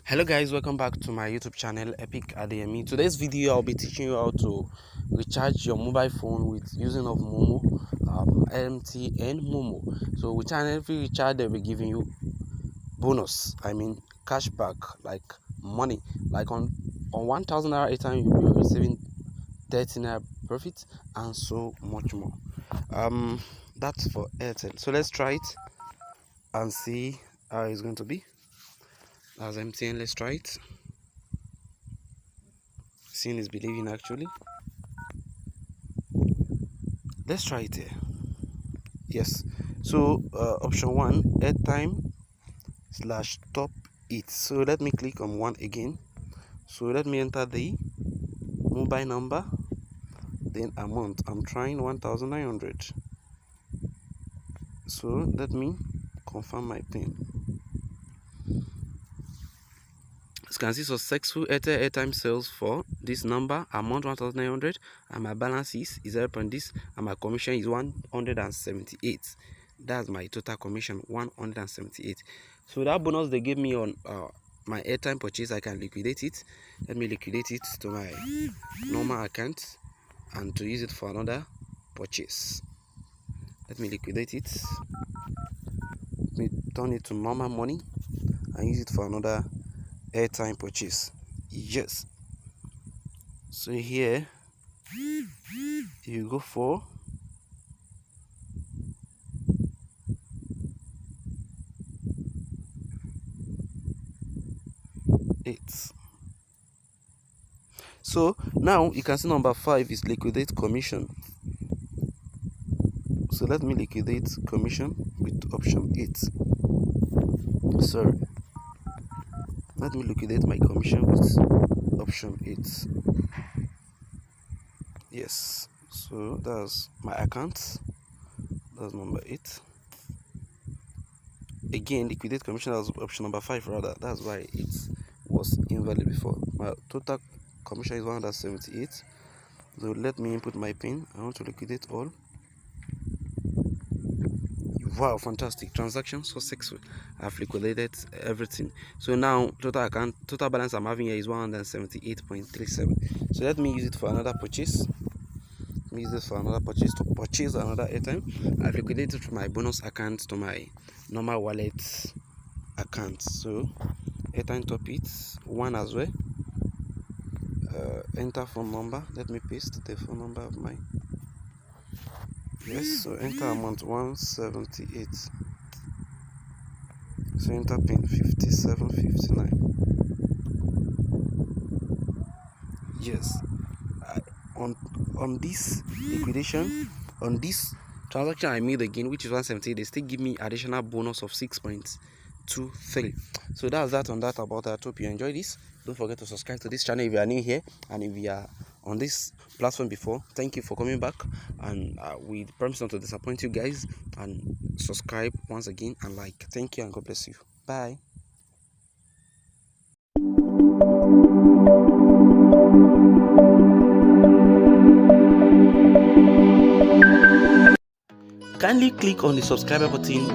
Hello guys, welcome back to my YouTube channel Epic Adeyemi. Today's video I'll be teaching you how to recharge your mobile phone with using of MOMO, MTN MOMO. So with every recharge they'll be giving you bonus, cashback, like money. Like on 1,000 naira airtime you're receiving 30 naira profit and so much more. That's for Airtime. So let's try it and see how it's going to be. As MTN, let's try it. Seeing is believing, actually. Let's try it here. Yes. So option 1, Airtime /top it. So let me click on 1 again. So let me enter the mobile number, then amount. I'm trying 1,900. So let me confirm my PIN. As you can see, successful airtime sales for this number, amount 1,900, and my balance is 0. This, and my commission is 178. That's my total commission, 178. So that bonus they gave me on my airtime purchase, I can liquidate it. Let me liquidate it to my normal account and to use it for another purchase. Let me liquidate it. Let me turn it to normal money and use it for another airtime purchase. Yes. So here you go for it. So now you can see number 5 is liquidate commission. So let me liquidate commission with option 8. Sorry. Let me liquidate my commission with option 8. Yes. So that's my account. That's number 8. Again, liquidate commission, that was option number 5 rather. That's why it was invalid before. My total commission is 178. So let me input my PIN. I want to liquidate all. Wow, fantastic. Transaction successful. I've liquidated everything. So now total balance I'm having here is 178.37. So let me use it for another purchase. Let me use this for another purchase to purchase another airtime. I've liquidated from my bonus account to my normal wallet account. So airtime top it 1 as well. Enter phone number. Let me paste the phone number of my. Yes, so enter amount 178. So enter PIN 5759. Yes, on this liquidation, on this transaction I made again, which is 178, they still give me additional bonus of 6.23. So that's that on that about that. I hope you enjoy this. Don't forget to subscribe to this channel if you are new here, and if you are on this platform before, thank you for coming back, and we promise not to disappoint you guys. And subscribe once again and like. Thank you and God bless you. Bye. Kindly click on the subscriber button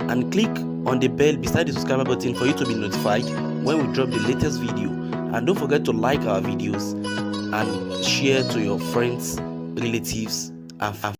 and click on the bell beside the subscriber button for you to be notified when we drop the latest video. And don't forget to like our videos and share to your friends, relatives, and family.